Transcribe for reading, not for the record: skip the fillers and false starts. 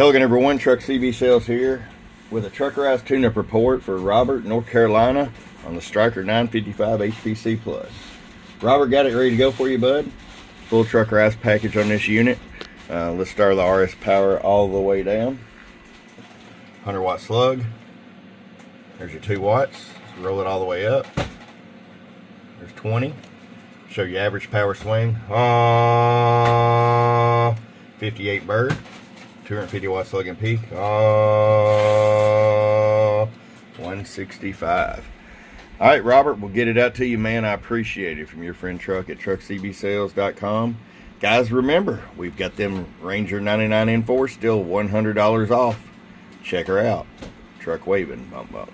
Hello again, everyone. Truck CB Sales here with a Truckerized tune-up report for Robert, North Carolina on the Stryker 955 HPC Plus. Robert, got it ready to go for you, bud. Full Truckerized package on this unit. Let's start the RS power all the way down. 100 watt slug. There's your 2 watts. Let's roll it all the way up. There's 20. Show you average power swing. 58 bird. 250 watt slug and peak. 165. All right, Robert, we'll get it out to you, man. I appreciate it. From your friend Truck at truckcbsales.com. Guys, remember, we've got them Ranger 99 N4 still $100 off. Check her out. Truck waving. Bump, bump.